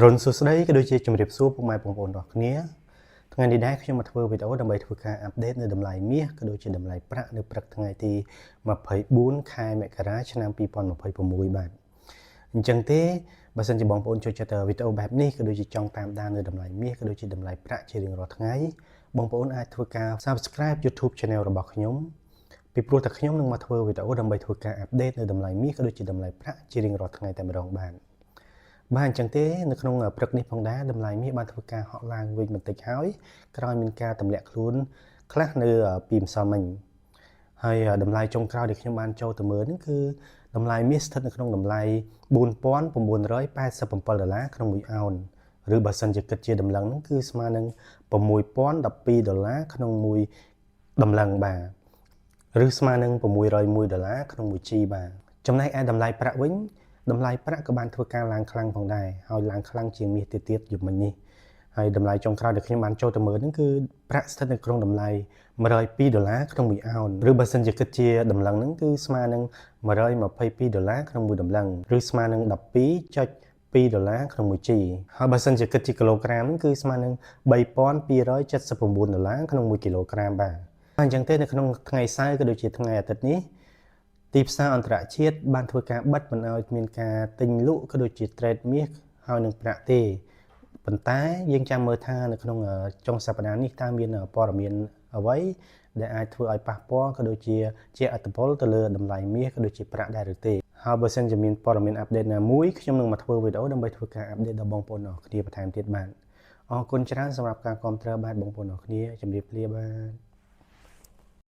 រុនសួស្តីក៏ដូចជាជំរាបសួរពុកម៉ែបងប្អូនទាំងគ្នាថ្ងៃនេះដែរខ្ញុំមកធ្វើវីដេអូដើម្បីធ្វើការអាប់ដេតនៅតម្លៃមាសក៏ដូចជាតម្លៃប្រាក់នៅព្រឹកថ្ងៃទី24ខែមករាឆ្នាំ2026បាទអញ្ចឹងទេបើសិនជាបងប្អូនចូលចិត្តវីដេអូបែបនេះក៏ដូចជាចង់តាមដាននៅតម្លៃមាសក៏ដូចជាតម្លៃប្រាក់ជារៀងរាល់ថ្ងៃបងប្អូនអាចធ្វើការ Subscribe YouTube Channel របស់ខ្ញុំពីព្រោះតែខ្ញុំនឹងមកធ្វើវីដេអូដើម្បីធ្វើការអាប់ដេតនៅតម្លៃមាសក៏ដូចជាតម្លៃប្រាក់ជារៀងរាល់ថ្ងៃតែម្ដងបាទអញ្ចឹងទេនៅក្នុងព្រឹកនេះផងដែរតម្លៃមាសបានធ្វើការហក់ឡើងវិញបន្តិចហើយក្រោយមានការទម្លាក់ខ្លួនខ្លះនៅពីម្សិលមិញហើយតម្លៃចុងក្រោយដែលខ្ញុំបានចូលទៅមើលហ្នឹងគឺតម្លៃមាសស្ថិតនៅក្នុងតម្លៃ$4,987ក្នុង1អោនឬបើសិនជាគិតជាតម្លឹងហ្នឹងគឺស្មើនឹង$6,012ក្នុង1តម្លឹងបាទឬស្មើនឹង$601ក្នុង1 G បាទចំណែកឯតម្លៃប្រាក់វិញតម្លៃប្រាក់ក៏បានធ្វើការឡើងខ្លាំងផងដែរហើយឡើងខ្លាំងជាងមាសទៀតយប់មិញនេះហើយតម្លៃចុងក្រោយដែលខ្ញុំបានចូលទៅមើលហ្នឹងគឺប្រាក់ស្ថិតនៅក្នុងតម្លៃ$102ក្នុង1អោនឬបើសិនជាគិតជាតម្លឹងហ្នឹងគឺស្មើនឹង$122ក្នុង1តម្លឹងឬស្មើនឹង$12.2ក្នុង1 G ហើយបើសិនជាគិតជាគីឡូក្រាមហ្នឹងគឺស្មើនឹង$3,279ក្នុង1គីឡូក្រាមបាទអញ្ចឹងទេនៅក្នុងថ្ងៃសៅរ៍ក៏ដូចជាថ្ងៃអាទិត្យនេះទីផ្សារអន្តរជាតិបានធ្វើការបិទមិនឲ្យមានការទិញលក់ក៏ដូចជា trade មាសហើយនឹងប្រាក់ទេប៉ុន្តែយើងចាំមើលថានៅក្នុងចុងសប្តាហ៍នេះតើមានព័ត៌មានអ្វីដែលអាចធ្វើឲ្យប៉ះពាល់ក៏ដូចជាឥទ្ធិពលទៅលើតម្លៃមាសក៏ដូចជាប្រាក់ដែរឬទេហើយបើសិនជាមានព័ត៌មានអាប់ដេតណាមួយខ្ញុំនឹងមកធ្វើវីដេអូដើម្បីធ្វើការអាប់ដេតដល់បងប្អូនអរគ្នាបន្ថែមទៀតបាទអរគុណច្រើនសម្រាប់ការគាំទ្របាទបងប្អូនអរគ្នាជម្រាបលាបាទ